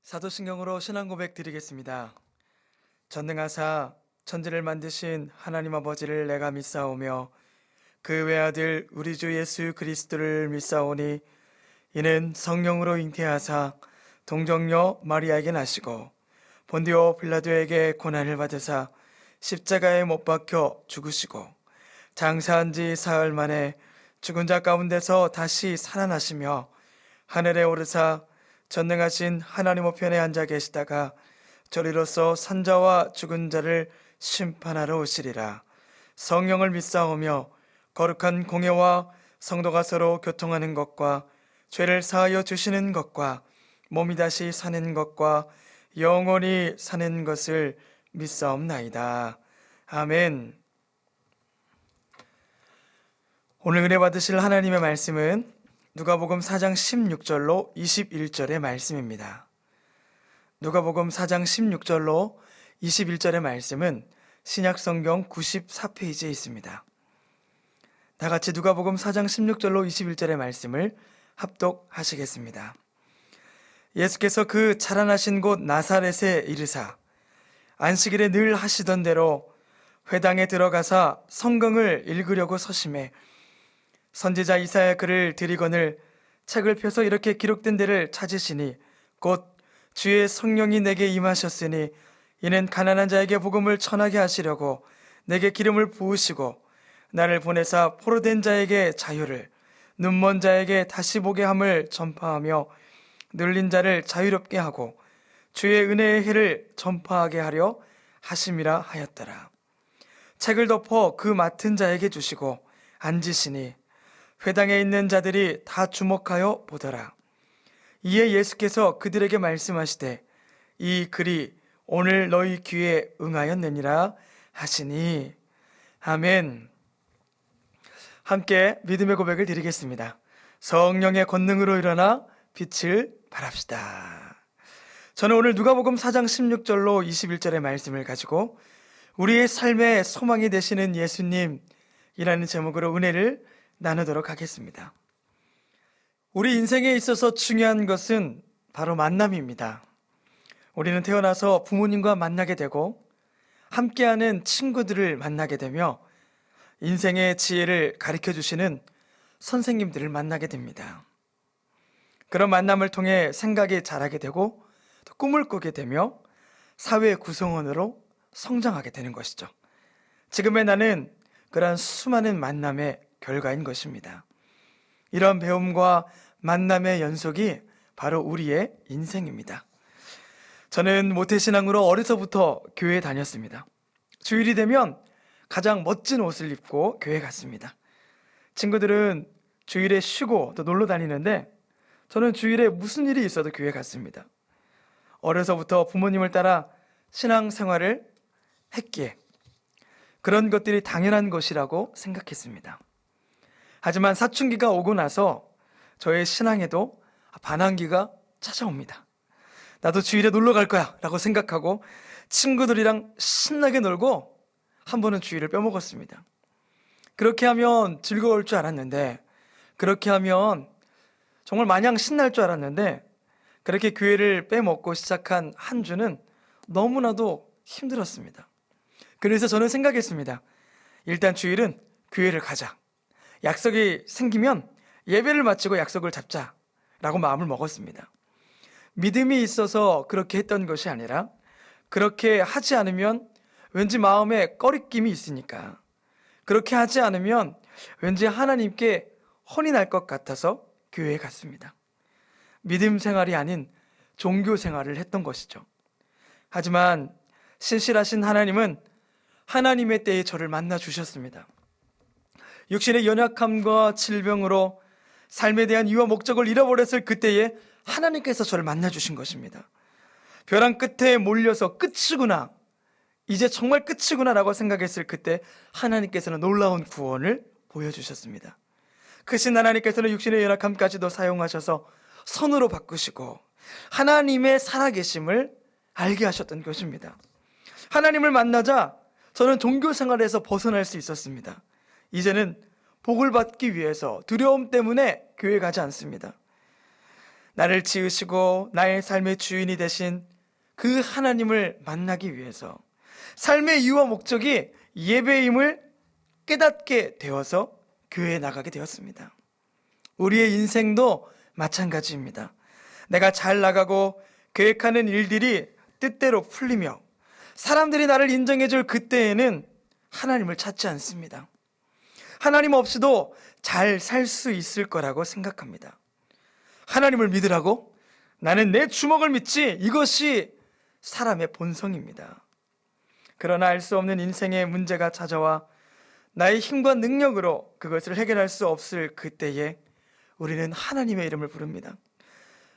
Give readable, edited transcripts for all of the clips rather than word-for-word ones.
사도신경으로 신앙 고백 드리겠습니다. 전능하사 천지를 만드신 하나님 아버지를 내가 믿사오며 그 외아들 우리 주 예수 그리스도를 믿사오니 이는 성령으로 잉태하사 동정녀 마리아에게 나시고 본디오 빌라도에게 고난을 받으사 십자가에 못 박혀 죽으시고 장사한 지 사흘 만에 죽은 자 가운데서 다시 살아나시며 하늘에 오르사 전능하신 하나님 우편에 앉아 계시다가 저리로서 산자와 죽은 자를 심판하러 오시리라. 성령을 믿사오며 거룩한 공예와 성도가 서로 교통하는 것과 죄를 사하여 주시는 것과 몸이 다시 사는 것과 영원히 사는 것을 믿사옵나이다. 아멘. 오늘 은혜 받으실 하나님의 말씀은 누가복음 4장 16절로 21절의 말씀입니다. 누가복음 4장 16절로 21절의 말씀은 신약성경 94페이지에 있습니다. 다 같이 누가복음 4장 16절로 21절의 말씀을 합독하시겠습니다. 예수께서 그 자라나신 곳 나사렛에 이르사 안식일에 늘 하시던 대로 회당에 들어가사 성경을 읽으려고 서심해 선지자 이사야 글을 들이거늘 책을 펴서 이렇게 기록된 데를 찾으시니 곧 주의 성령이 내게 임하셨으니 이는 가난한 자에게 복음을 전하게 하시려고 내게 기름을 부으시고 나를 보내사 포로된 자에게 자유를 눈먼 자에게 다시 보게 함을 전파하며 눌린 자를 자유롭게 하고 주의 은혜의 해를 전파하게 하려 하심이라 하였더라. 책을 덮어 그 맡은 자에게 주시고 앉으시니 회당에 있는 자들이 다 주목하여 보더라. 이에 예수께서 그들에게 말씀하시되 이 글이 오늘 너희 귀에 응하였느니라 하시니 아멘. 함께 믿음의 고백을 드리겠습니다. 성령의 권능으로 일어나 빛을 발합시다. 저는 오늘 누가복음 4장 16절로 21절의 말씀을 가지고 우리의 삶의 소망이 되시는 예수님이라는 제목으로 은혜를 나누도록 하겠습니다. 우리 인생에 있어서 중요한 것은 바로 만남입니다. 우리는 태어나서 부모님과 만나게 되고 함께하는 친구들을 만나게 되며 인생의 지혜를 가르쳐 주시는 선생님들을 만나게 됩니다. 그런 만남을 통해 생각이 자라게 되고 또 꿈을 꾸게 되며 사회 구성원으로 성장하게 되는 것이죠. 지금의 나는 그러한 수많은 만남의 결과인 것입니다. 이런 배움과 만남의 연속이 바로 우리의 인생입니다. 저는 모태신앙으로 어려서부터 교회에 다녔습니다. 주일이 되면 가장 멋진 옷을 입고 교회 갔습니다. 친구들은 주일에 쉬고 또 놀러 다니는데 저는 주일에 무슨 일이 있어도 교회 갔습니다. 어려서부터 부모님을 따라 신앙생활을 했기에 그런 것들이 당연한 것이라고 생각했습니다. 하지만 사춘기가 오고 나서 저의 신앙에도 반항기가 찾아옵니다. 나도 주일에 놀러 갈 거야 라고 생각하고 친구들이랑 신나게 놀고 한 번은 주일을 빼먹었습니다. 그렇게 하면 즐거울 줄 알았는데, 그렇게 하면 정말 마냥 신날 줄 알았는데, 그렇게 교회를 빼먹고 시작한 한 주는 너무나도 힘들었습니다. 그래서 저는 생각했습니다. 일단 주일은 교회를 가자. 약속이 생기면 예배를 마치고 약속을 잡자라고 마음을 먹었습니다. 믿음이 있어서 그렇게 했던 것이 아니라 그렇게 하지 않으면 왠지 마음에 꺼리낌이 있으니까, 그렇게 하지 않으면 왠지 하나님께 혼이 날 것 같아서 교회에 갔습니다. 믿음 생활이 아닌 종교 생활을 했던 것이죠. 하지만 신실하신 하나님은 하나님의 때에 저를 만나 주셨습니다. 육신의 연약함과 질병으로 삶에 대한 이유와 목적을 잃어버렸을 그때에 하나님께서 저를 만나 주신 것입니다. 벼랑 끝에 몰려서 끝이구나, 이제 정말 끝이구나 라고 생각했을 그때 하나님께서는 놀라운 구원을 보여주셨습니다. 크신 하나님께서는 육신의 연약함까지도 사용하셔서 선으로 바꾸시고 하나님의 살아계심을 알게 하셨던 것입니다. 하나님을 만나자 저는 종교 생활에서 벗어날 수 있었습니다. 이제는 복을 받기 위해서 두려움 때문에 교회 가지 않습니다. 나를 지으시고 나의 삶의 주인이 되신 그 하나님을 만나기 위해서 삶의 이유와 목적이 예배임을 깨닫게 되어서 교회에 나가게 되었습니다. 우리의 인생도 마찬가지입니다. 내가 잘 나가고 계획하는 일들이 뜻대로 풀리며 사람들이 나를 인정해줄 그때에는 하나님을 찾지 않습니다. 하나님 없이도 잘 살 수 있을 거라고 생각합니다. 하나님을 믿으라고? 나는 내 주먹을 믿지. 이것이 사람의 본성입니다. 그러나 알 수 없는 인생의 문제가 찾아와 나의 힘과 능력으로 그것을 해결할 수 없을 그때에 우리는 하나님의 이름을 부릅니다.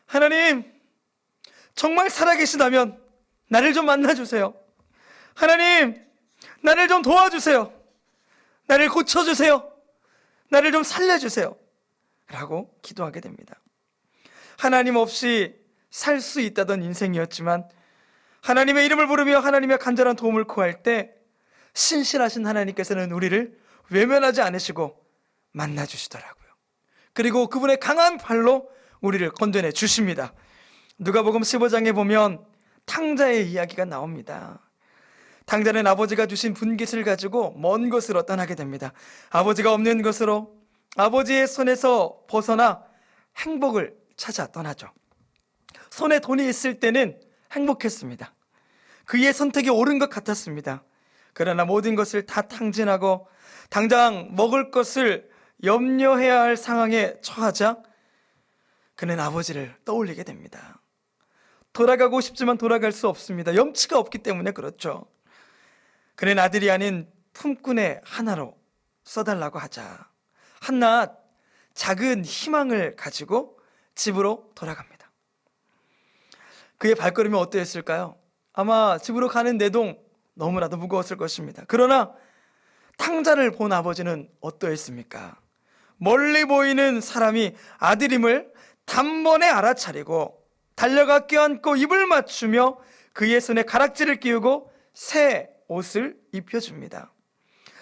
하나님, 정말 살아계시다면 나를 좀 만나주세요. 하나님, 나를 좀 도와주세요. 나를 고쳐주세요. 나를 좀 살려주세요. 라고 기도하게 됩니다. 하나님 없이 살 수 있다던 인생이었지만 하나님의 이름을 부르며 하나님의 간절한 도움을 구할 때 신실하신 하나님께서는 우리를 외면하지 않으시고 만나주시더라고요. 그리고 그분의 강한 팔로 우리를 건져내 주십니다. 누가복음 15장에 보면 탕자의 이야기가 나옵니다. 탕자는 아버지가 주신 분깃을 가지고 먼 곳으로 떠나게 됩니다. 아버지가 없는 곳으로 아버지의 손에서 벗어나 행복을 찾아 떠나죠. 손에 돈이 있을 때는 행복했습니다. 그의 선택이 옳은 것 같았습니다. 그러나 모든 것을 다 탕진하고 당장 먹을 것을 염려해야 할 상황에 처하자 그는 아버지를 떠올리게 됩니다. 돌아가고 싶지만 돌아갈 수 없습니다. 염치가 없기 때문에 그렇죠. 그는 아들이 아닌 품꾼의 하나로 써달라고 하자 한낱 작은 희망을 가지고 집으로 돌아갑니다. 그의 발걸음이 어떠했을까요? 아마 집으로 가는 내동 너무나도 무거웠을 것입니다. 그러나 탕자를 본 아버지는 어떠했습니까? 멀리 보이는 사람이 아들임을 단번에 알아차리고 달려가 껴안고 입을 맞추며 그의 손에 가락지를 끼우고 새 옷을 입혀줍니다.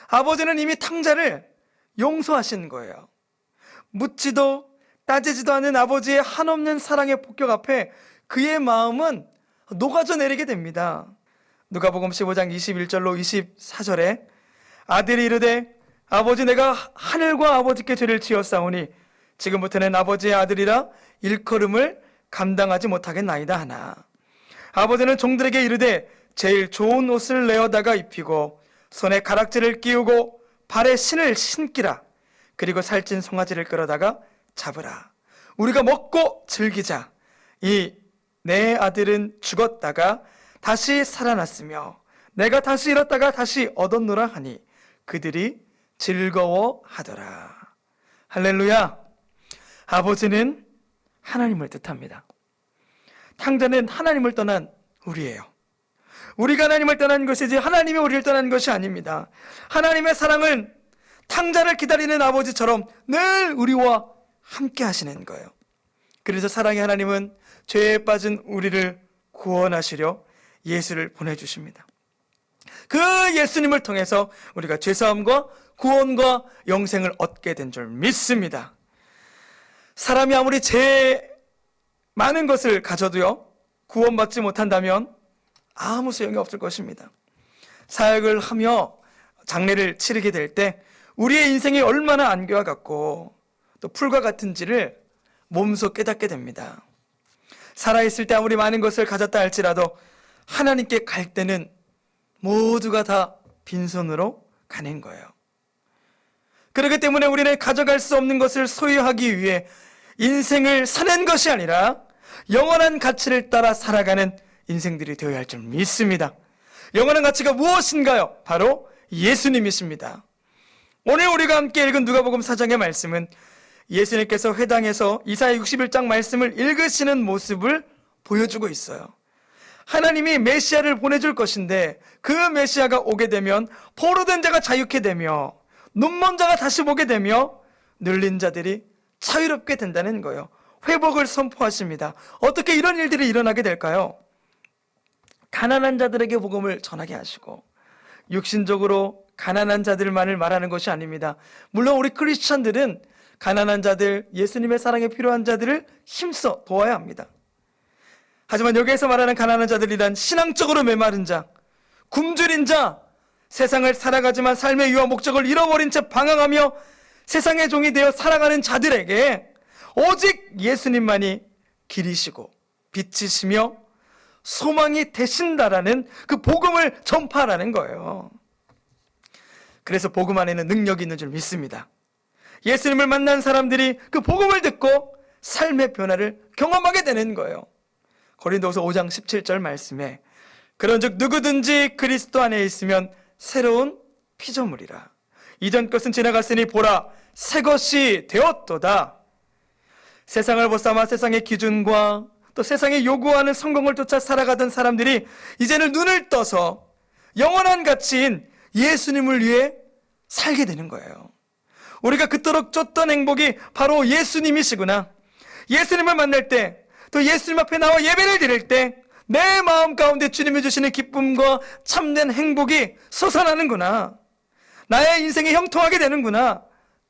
아버지는 이미 탕자를 용서하신 거예요. 묻지도 따지지도 않은 아버지의 한없는 사랑의 폭격 앞에 그의 마음은 녹아져 내리게 됩니다. 누가복음 15장 21절로 24절에 아들이 이르되 아버지, 내가 하늘과 아버지께 죄를 지었사오니 지금부터는 아버지의 아들이라 일컬음을 감당하지 못하겠나이다 하나, 아버지는 종들에게 이르되 제일 좋은 옷을 내어다가 입히고 손에 가락지를 끼우고 발에 신을 신기라. 그리고 살찐 송아지를 끌어다가 잡으라. 우리가 먹고 즐기자. 이 내 아들은 죽었다가 다시 살아났으며 내가 다시 잃었다가 다시 얻었노라 하니 그들이 즐거워하더라. 할렐루야. 아버지는 하나님을 뜻합니다. 탕자는 하나님을 떠난 우리예요. 우리가 하나님을 떠난 것이지 하나님이 우리를 떠난 것이 아닙니다. 하나님의 사랑은 탕자를 기다리는 아버지처럼 늘 우리와 함께 하시는 거예요. 그래서 사랑의 하나님은 죄에 빠진 우리를 구원하시려 예수를 보내주십니다. 그 예수님을 통해서 우리가 죄사함과 구원과 영생을 얻게 된 줄 믿습니다. 사람이 아무리 죄 많은 것을 가져도요, 구원받지 못한다면 아무 소용이 없을 것입니다. 사역을 하며 장례를 치르게 될 때 우리의 인생이 얼마나 안개와 같고 또 풀과 같은지를 몸소 깨닫게 됩니다. 살아있을 때 아무리 많은 것을 가졌다 할지라도 하나님께 갈 때는 모두가 다 빈손으로 가는 거예요. 그렇기 때문에 우리는 가져갈 수 없는 것을 소유하기 위해 인생을 사는 것이 아니라 영원한 가치를 따라 살아가는 인생들이 되어야 할 줄 믿습니다. 영원한 가치가 무엇인가요? 바로 예수님이십니다. 오늘 우리가 함께 읽은 누가복음 4장의 말씀은 예수님께서 회당에서 이사야 61장 말씀을 읽으시는 모습을 보여주고 있어요. 하나님이 메시아를 보내줄 것인데 그 메시아가 오게 되면 포로된 자가 자유케 되며 눈먼 자가 다시 보게 되며 눌린 자들이 자유롭게 된다는 거예요. 회복을 선포하십니다. 어떻게 이런 일들이 일어나게 될까요? 가난한 자들에게 복음을 전하게 하시고, 육신적으로 가난한 자들만을 말하는 것이 아닙니다. 물론 우리 크리스천들은 가난한 자들, 예수님의 사랑에 필요한 자들을 힘써 도와야 합니다. 하지만 여기에서 말하는 가난한 자들이란 신앙적으로 메마른 자, 굶주린 자, 세상을 살아가지만 삶의 이유와 목적을 잃어버린 채 방황하며 세상의 종이 되어 살아가는 자들에게 오직 예수님만이 길이시고 빛이시며 소망이 되신다라는 그 복음을 전파하라는 거예요. 그래서 복음 안에는 능력이 있는 줄 믿습니다. 예수님을 만난 사람들이 그 복음을 듣고 삶의 변화를 경험하게 되는 거예요. 고린도후서 5장 17절 말씀에 그런즉 누구든지 그리스도 안에 있으면 새로운 피조물이라. 이전 것은 지나갔으니 보라 새 것이 되었도다. 세상을 벗삼아 세상의 기준과 또 세상이 요구하는 성공을 쫓아 살아가던 사람들이 이제는 눈을 떠서 영원한 가치인 예수님을 위해 살게 되는 거예요. 우리가 그토록 쫓던 행복이 바로 예수님이시구나. 예수님을 만날 때, 또 예수님 앞에 나와 예배를 드릴 때 내 마음 가운데 주님이 주시는 기쁨과 참된 행복이 솟아나는구나. 나의 인생이 형통하게 되는구나.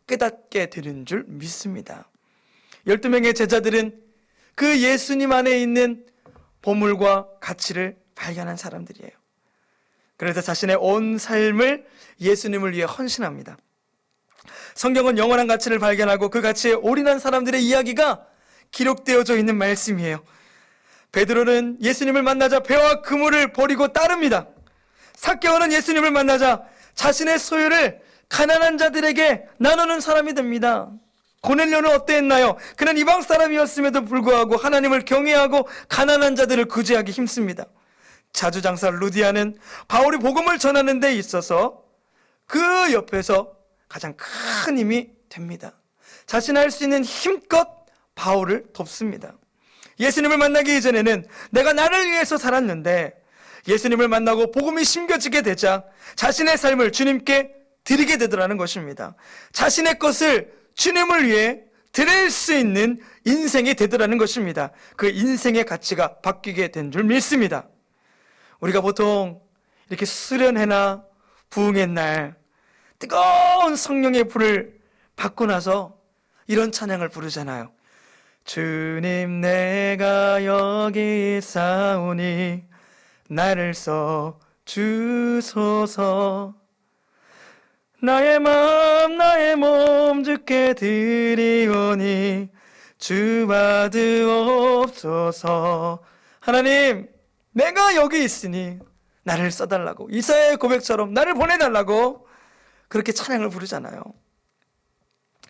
깨닫게 되는 줄 믿습니다. 12명의 제자들은 그 예수님 안에 있는 보물과 가치를 발견한 사람들이에요. 그래서 자신의 온 삶을 예수님을 위해 헌신합니다. 성경은 영원한 가치를 발견하고 그 가치에 올인한 사람들의 이야기가 기록되어져 있는 말씀이에요. 베드로는 예수님을 만나자 배와 그물을 버리고 따릅니다. 삭개오는 예수님을 만나자 자신의 소유를 가난한 자들에게 나누는 사람이 됩니다. 고넬료는 어땠나요? 그는 이방 사람이었음에도 불구하고 하나님을 경외하고 가난한 자들을 구제하기 힘씁니다. 자주장사 루디아는 바울이 복음을 전하는 데 있어서 그 옆에서 가장 큰 힘이 됩니다. 자신이 할 수 있는 힘껏 바울을 돕습니다. 예수님을 만나기 이전에는 내가 나를 위해서 살았는데 예수님을 만나고 복음이 심겨지게 되자 자신의 삶을 주님께 드리게 되더라는 것입니다. 자신의 것을 주님을 위해 드릴 수 있는 인생이 되더라는 것입니다. 그 인생의 가치가 바뀌게 된 줄 믿습니다. 우리가 보통 이렇게 수련회나 부흥의 날 뜨거운 성령의 불을 받고 나서 이런 찬양을 부르잖아요. 주님 내가 여기 있사오니 나를 써 주소서. 나의 마음 나의 몸 주께 드리오니 주 받으옵소서. 하나님 내가 여기 있으니 나를 써달라고, 이사야의 고백처럼 나를 보내달라고 그렇게 찬양을 부르잖아요.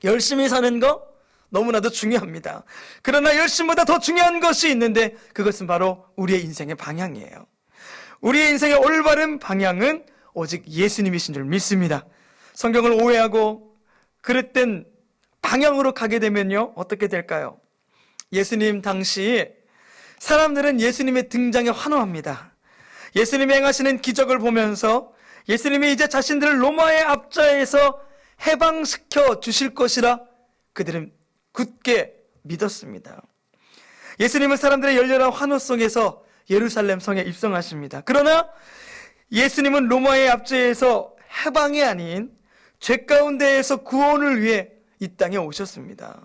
열심히 사는 거 너무나도 중요합니다. 그러나 열심보다 더 중요한 것이 있는데 그것은 바로 우리의 인생의 방향이에요. 우리의 인생의 올바른 방향은 오직 예수님이신 줄 믿습니다. 성경을 오해하고 그릇된 방향으로 가게 되면요 어떻게 될까요? 예수님 당시 사람들은 예수님의 등장에 환호합니다. 예수님이 행하시는 기적을 보면서 예수님이 이제 자신들을 로마의 압제에서 해방시켜 주실 것이라 그들은 굳게 믿었습니다. 예수님은 사람들의 열렬한 환호 속에서 예루살렘 성에 입성하십니다. 그러나 예수님은 로마의 압제에서 해방이 아닌 죄 가운데에서 구원을 위해 이 땅에 오셨습니다.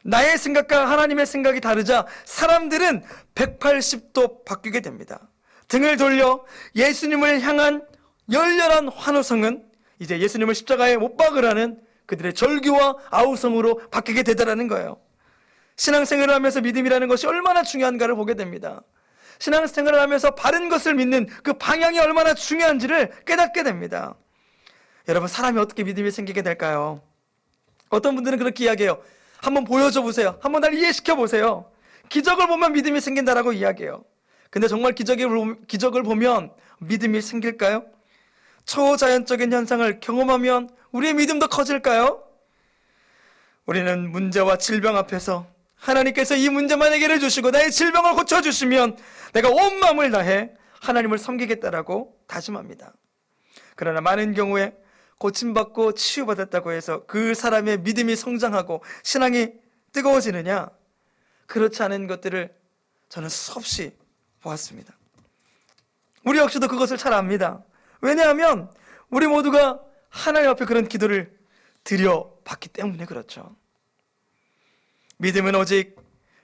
나의 생각과 하나님의 생각이 다르자 사람들은 180도 바뀌게 됩니다. 등을 돌려 예수님을 향한 열렬한 환호성은 이제 예수님을 십자가에 못 박으라는 그들의 절규와 아우성으로 바뀌게 되더라는 거예요. 신앙생활을 하면서 믿음이라는 것이 얼마나 중요한가를 보게 됩니다. 신앙생활을 하면서 바른 것을 믿는 그 방향이 얼마나 중요한지를 깨닫게 됩니다. 여러분, 사람이 어떻게 믿음이 생기게 될까요? 어떤 분들은 그렇게 이야기해요. 한번 보여줘 보세요. 한번 날 이해시켜 보세요. 기적을 보면 믿음이 생긴다라고 이야기해요. 근데 정말 기적을 보면 믿음이 생길까요? 초자연적인 현상을 경험하면 우리의 믿음도 커질까요? 우리는 문제와 질병 앞에서 하나님께서 이 문제만 해결해 주시고 나의 질병을 고쳐주시면 내가 온 마음을 다해 하나님을 섬기겠다라고 다짐합니다. 그러나 많은 경우에 고침받고 치유받았다고 해서 그 사람의 믿음이 성장하고 신앙이 뜨거워지느냐? 그렇지 않은 것들을 저는 수없이 보았습니다. 우리 역시도 그것을 잘 압니다. 왜냐하면 우리 모두가 하나님 앞에 그런 기도를 드려봤기 때문에 그렇죠. 믿음은 오직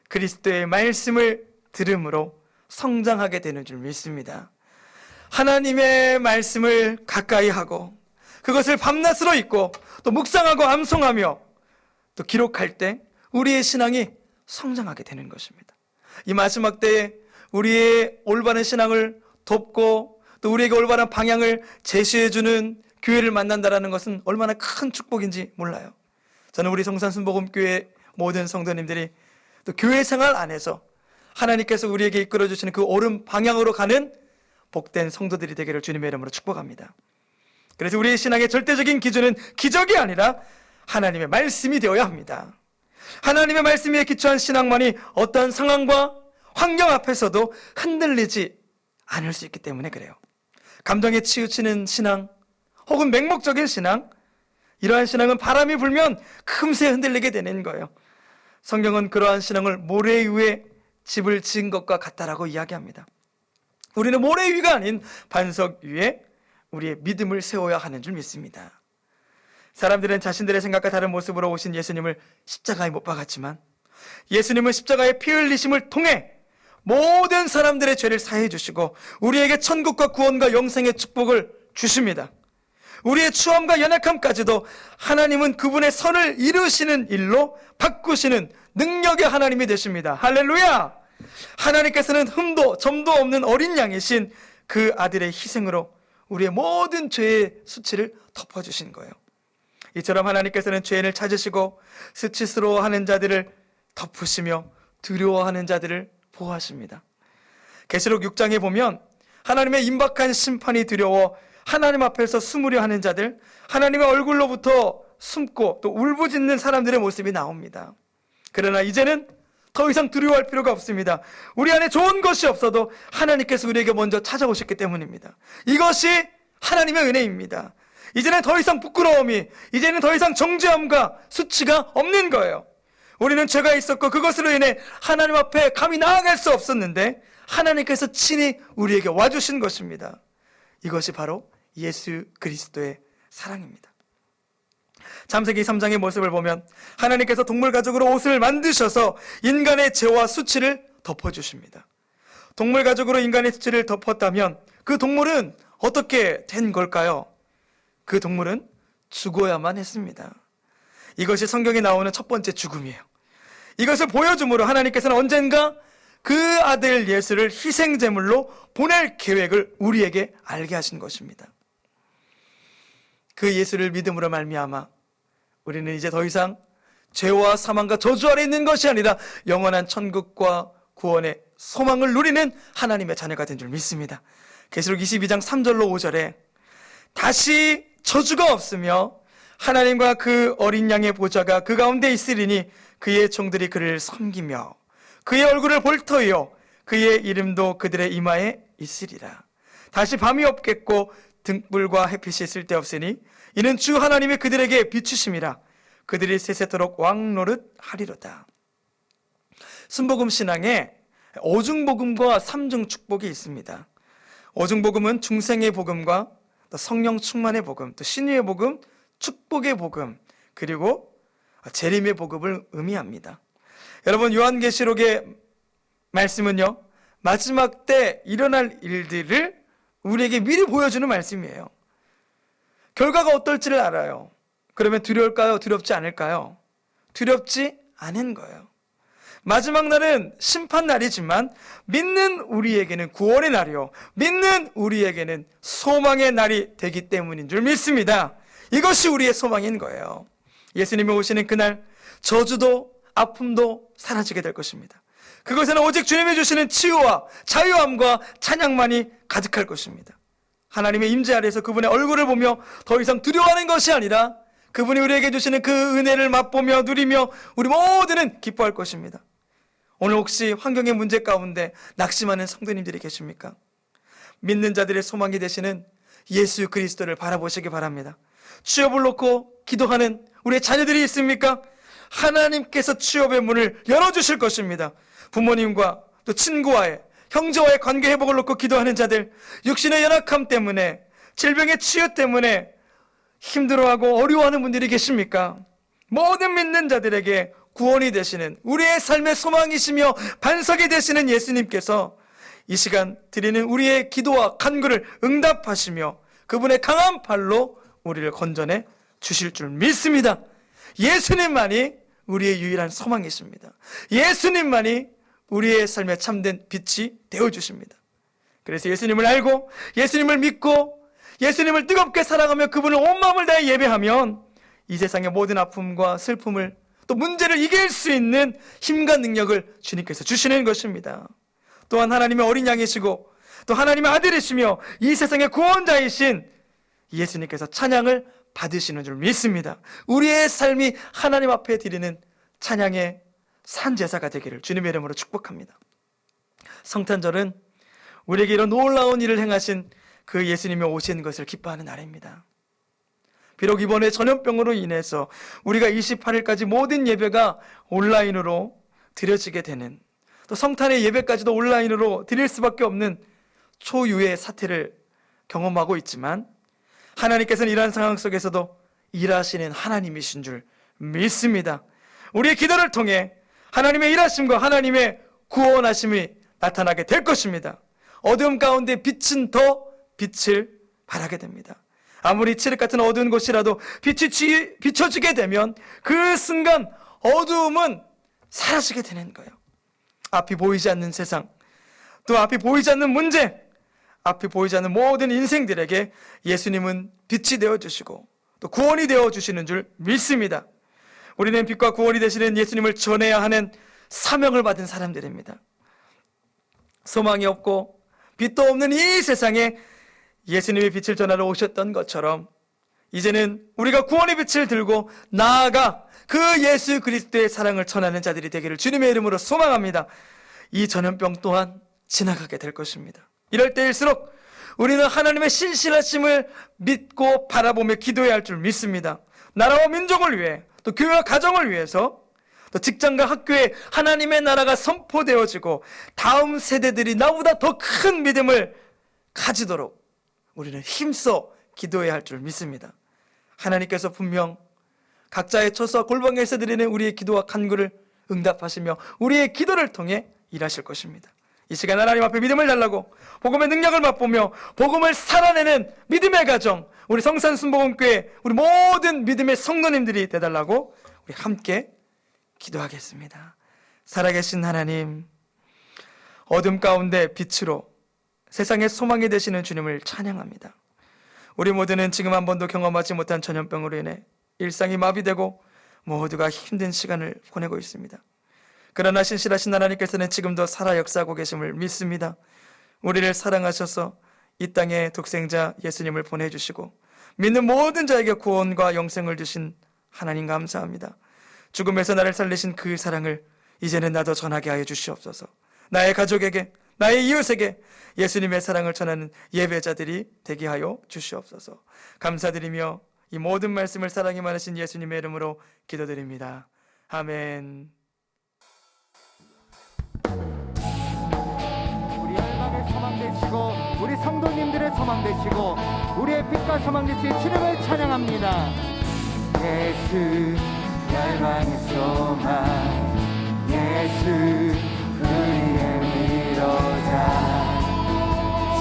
그리스도의 말씀을 들음으로 성장하게 되는 줄 믿습니다. 하나님의 말씀을 가까이 하고 그것을 밤낮으로 읽고 또 묵상하고 암송하며 또 기록할 때 우리의 신앙이 성장하게 되는 것입니다. 이 마지막 때에 우리의 올바른 신앙을 돕고 또 우리에게 올바른 방향을 제시해주는 교회를 만난다는 것은 얼마나 큰 축복인지 몰라요. 저는 우리 성산순복음교회 모든 성도님들이 또 교회 생활 안에서 하나님께서 우리에게 이끌어주시는 그 옳은 방향으로 가는 복된 성도들이 되기를 주님의 이름으로 축복합니다. 그래서 우리의 신앙의 절대적인 기준은 기적이 아니라 하나님의 말씀이 되어야 합니다. 하나님의 말씀에 기초한 신앙만이 어떠한 상황과 환경 앞에서도 흔들리지 않을 수 있기 때문에 그래요. 감정에 치우치는 신앙 혹은 맹목적인 신앙, 이러한 신앙은 바람이 불면 금세 흔들리게 되는 거예요. 성경은 그러한 신앙을 모래 위에 집을 지은 것과 같다라고 이야기합니다. 우리는 모래 위가 아닌 반석 위에 우리의 믿음을 세워야 하는 줄 믿습니다. 사람들은 자신들의 생각과 다른 모습으로 오신 예수님을 십자가에 못 박았지만 예수님은 십자가의 피 흘리심을 통해 모든 사람들의 죄를 사해 주시고 우리에게 천국과 구원과 영생의 축복을 주십니다. 우리의 추함과 연약함까지도 하나님은 그분의 선을 이루시는 일로 바꾸시는 능력의 하나님이 되십니다. 할렐루야! 하나님께서는 흠도 점도 없는 어린 양이신 그 아들의 희생으로 우리의 모든 죄의 수치를 덮어주신 거예요. 이처럼 하나님께서는 죄인을 찾으시고 수치스러워하는 자들을 덮으시며 두려워하는 자들을 보호하십니다. 계시록 6장에 보면 하나님의 임박한 심판이 두려워 하나님 앞에서 숨으려 하는 자들, 하나님의 얼굴로부터 숨고 또 울부짖는 사람들의 모습이 나옵니다. 그러나 이제는 더 이상 두려워할 필요가 없습니다. 우리 안에 좋은 것이 없어도 하나님께서 우리에게 먼저 찾아오셨기 때문입니다. 이것이 하나님의 은혜입니다. 이제는 더 이상 부끄러움이, 이제는 더 이상 정죄함과 수치가 없는 거예요. 우리는 죄가 있었고 그것으로 인해 하나님 앞에 감히 나아갈 수 없었는데 하나님께서 친히 우리에게 와주신 것입니다. 이것이 바로 예수 그리스도의 사랑입니다. 창세기 3장의 모습을 보면 하나님께서 동물 가죽으로 옷을 만드셔서 인간의 죄와 수치를 덮어주십니다. 동물 가죽으로 인간의 수치를 덮었다면 그 동물은 어떻게 된 걸까요? 그 동물은 죽어야만 했습니다. 이것이 성경에 나오는 첫 번째 죽음이에요. 이것을 보여줌으로 하나님께서는 언젠가 그 아들 예수를 희생제물로 보낼 계획을 우리에게 알게 하신 것입니다. 그 예수를 믿음으로 말미암아 우리는 이제 더 이상 죄와 사망과 저주 아래 있는 것이 아니라 영원한 천국과 구원의 소망을 누리는 하나님의 자녀가 된 줄 믿습니다. 계시록 22장 3절로 5절에 다시 저주가 없으며 하나님과 그 어린 양의 보좌가 그 가운데 있으리니 그의 종들이 그를 섬기며 그의 얼굴을 볼 터이요 그의 이름도 그들의 이마에 있으리라. 다시 밤이 없겠고 등불과 햇빛이 쓸데없으니 이는 주 하나님이 그들에게 비추심이라. 그들이 세세토록 왕노릇 하리로다. 순복음 신앙에 오중복음과 삼중축복이 있습니다. 오중복음은 중생의 복음과 또 성령 충만의 복음, 또 신유의 복음, 축복의 복음, 그리고 재림의 복음을 의미합니다. 여러분, 요한계시록의 말씀은요, 마지막 때 일어날 일들을 우리에게 미리 보여주는 말씀이에요. 결과가 어떨지를 알아요. 그러면 두려울까요? 두렵지 않을까요? 두렵지 않은 거예요. 마지막 날은 심판 날이지만 믿는 우리에게는 구원의 날이요, 믿는 우리에게는 소망의 날이 되기 때문인 줄 믿습니다. 이것이 우리의 소망인 거예요. 예수님이 오시는 그날 저주도 아픔도 사라지게 될 것입니다. 그것에는 오직 주님이 주시는 치유와 자유함과 찬양만이 가득할 것입니다. 하나님의 임재 아래에서 그분의 얼굴을 보며 더 이상 두려워하는 것이 아니라 그분이 우리에게 주시는 그 은혜를 맛보며 누리며 우리 모두는 기뻐할 것입니다. 오늘 혹시 환경의 문제 가운데 낙심하는 성도님들이 계십니까? 믿는 자들의 소망이 되시는 예수 그리스도를 바라보시기 바랍니다. 취업을 놓고 기도하는 우리의 자녀들이 있습니까? 하나님께서 취업의 문을 열어주실 것입니다. 부모님과 또 친구와의, 형제와의 관계 회복을 놓고 기도하는 자들, 육신의 연약함 때문에, 질병의 치유 때문에 힘들어하고 어려워하는 분들이 계십니까? 모든 믿는 자들에게 구원이 되시는, 우리의 삶의 소망이시며 반석이 되시는 예수님께서 이 시간 드리는 우리의 기도와 간구를 응답하시며 그분의 강한 팔로 우리를 건져내 주실 줄 믿습니다. 예수님만이 우리의 유일한 소망이십니다. 예수님만이 우리의 삶에 참된 빛이 되어주십니다. 그래서 예수님을 알고 예수님을 믿고 예수님을 뜨겁게 사랑하며 그분을 온 마음을 다해 예배하면 이 세상의 모든 아픔과 슬픔을 또 문제를 이길 수 있는 힘과 능력을 주님께서 주시는 것입니다. 또한 하나님의 어린 양이시고 또 하나님의 아들이시며 이 세상의 구원자이신 예수님께서 찬양을 받으시는 줄 믿습니다. 우리의 삶이 하나님 앞에 드리는 찬양의 산제사가 되기를 주님의 이름으로 축복합니다. 성탄절은 우리에게 이런 놀라운 일을 행하신 그 예수님이 오신 것을 기뻐하는 날입니다. 비록 이번에 전염병으로 인해서 우리가 28일까지 모든 예배가 온라인으로 드려지게 되는, 또 성탄의 예배까지도 온라인으로 드릴 수밖에 없는 초유의 사태를 경험하고 있지만 하나님께서는 이러한 상황 속에서도 일하시는 하나님이신 줄 믿습니다. 우리의 기도를 통해 하나님의 일하심과 하나님의 구원하심이 나타나게 될 것입니다. 어두움 가운데 빛은 더 빛을 발하게 됩니다. 아무리 칠흑 같은 어두운 곳이라도 빛이 비춰지게 되면 그 순간 어두움은 사라지게 되는 거예요. 앞이 보이지 않는 세상, 또 앞이 보이지 않는 문제, 앞이 보이지 않는 모든 인생들에게 예수님은 빛이 되어주시고 또 구원이 되어주시는 줄 믿습니다. 우리는 빛과 구원이 되시는 예수님을 전해야 하는 사명을 받은 사람들입니다. 소망이 없고 빛도 없는 이 세상에 예수님의 빛을 전하러 오셨던 것처럼 이제는 우리가 구원의 빛을 들고 나아가 그 예수 그리스도의 사랑을 전하는 자들이 되기를 주님의 이름으로 소망합니다. 이 전염병 또한 지나가게 될 것입니다. 이럴 때일수록 우리는 하나님의 신실하심을 믿고 바라보며 기도해야 할 줄 믿습니다. 나라와 민족을 위해, 또 교회와 가정을 위해서, 또 직장과 학교에 하나님의 나라가 선포되어지고 다음 세대들이 나보다 더 큰 믿음을 가지도록 우리는 힘써 기도해야 할 줄 믿습니다. 하나님께서 분명 각자의 처소와 골방에서 드리는 우리의 기도와 간구를 응답하시며 우리의 기도를 통해 일하실 것입니다. 이 시간 하나님 앞에 믿음을 달라고 복음의 능력을 맛보며 복음을 살아내는 믿음의 가정, 우리 성산순복음교회 우리 모든 믿음의 성도님들이 되달라고 우리 함께 기도하겠습니다. 살아계신 하나님, 어둠 가운데 빛으로 세상의 소망이 되시는 주님을 찬양합니다. 우리 모두는 지금 한 번도 경험하지 못한 전염병으로 인해 일상이 마비되고 모두가 힘든 시간을 보내고 있습니다. 그러나 신실하신 하나님께서는 지금도 살아 역사하고 계심을 믿습니다. 우리를 사랑하셔서 이 땅에 독생자 예수님을 보내주시고 믿는 모든 자에게 구원과 영생을 주신 하나님 감사합니다. 죽음에서 나를 살리신 그 사랑을 이제는 나도 전하게 하여 주시옵소서. 나의 가족에게, 나의 이웃에게 예수님의 사랑을 전하는 예배자들이 되게 하여 주시옵소서. 감사드리며 이 모든 말씀을 사랑이 많으신 예수님의 이름으로 기도드립니다. 아멘. 우리 열방의 소망 되시고 우리 성도님들의 소망 되시고 우리의 빛과 소망 되신 주님을 찬양합니다. 예수 열방의 소망, 예수 우리의 위로자,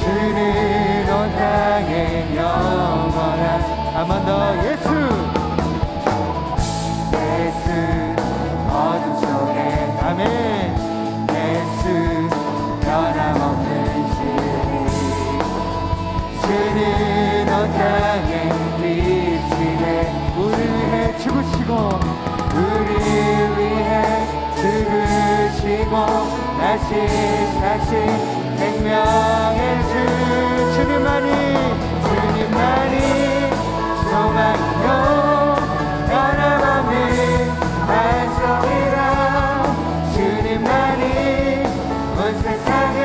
주는 온 땅에 영원한 한 번 더 예수 어둠 속에 아멘 예수 변함없는 주는 온 땅에 빛이네 우리를 위해 죽으시고 우리를 위해 죽으시고 다시 사신 생명의 주 주님만이 소망이요 변함없는 반석이라 주님만이 온 세상을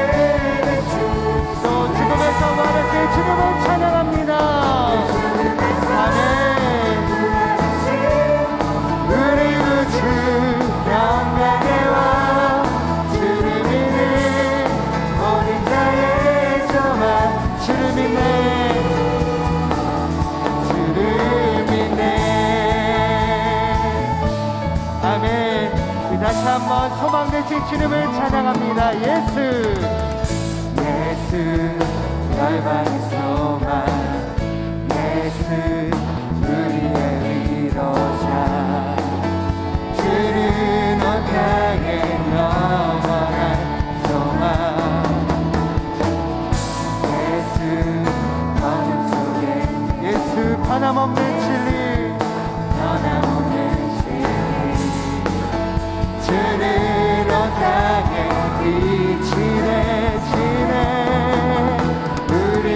비추소 죽음에서 부활하신 주님을 찬양합니다. 아멘. 우리 구주 영광의 왕 주를 믿는 모든 자의 소망 주를 믿는 한번 소망 되신 주님을 찬양합니다. 예수 예수 열방의 소망 예수 우리의 위로자 주는 온 땅에 영원한 소망 예수 어둠 속에 예수 변함없는 진리 변함없는 진리 주는 온 땅에 빛이 되시네 우리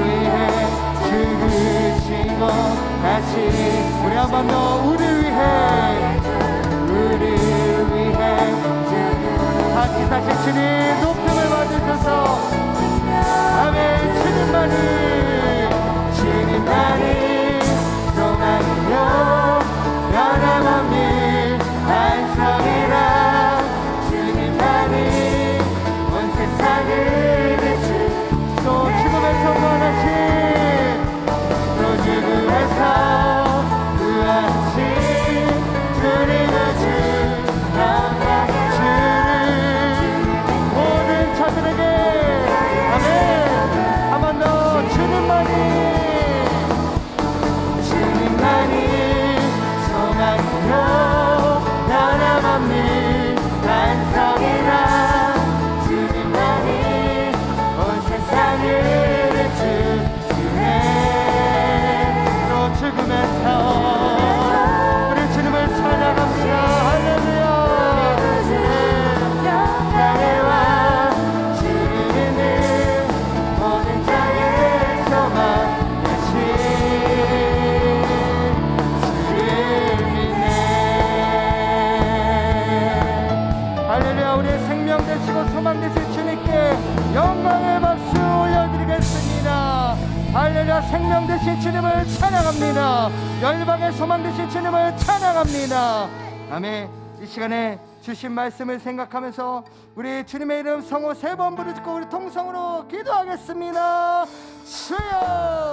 위해 죽으시고 다시 우리 한 번 더 우리 위해 다시 사실 주님 높임을 받으셔서 아멘 주님만이 소망이요 변함없는 반석이라 주님만이 온 세상을 비추 또 죽음에서 구원하신 또 죽음에서 구원하신 주님의 주 모든 자들에게 아멘 한 번 더 주님만이 소망이요 변함없는 반석이라 주님만이 온 세상을 비추시네 또 죽음에서 우리 주님을 찬양합니다. 할렐루야 소망 되신 주님께 영광의 박수 올려드리겠습니다. 할렐루야 생명 되신 주님을 찬양합니다. 열방의 소망 되신 주님을 찬양합니다. 아멘. 이 시간에 주신 말씀을 생각하면서 우리 주님의 이름 성호 3번 부르짖고 우리 통성으로 기도하겠습니다. 주여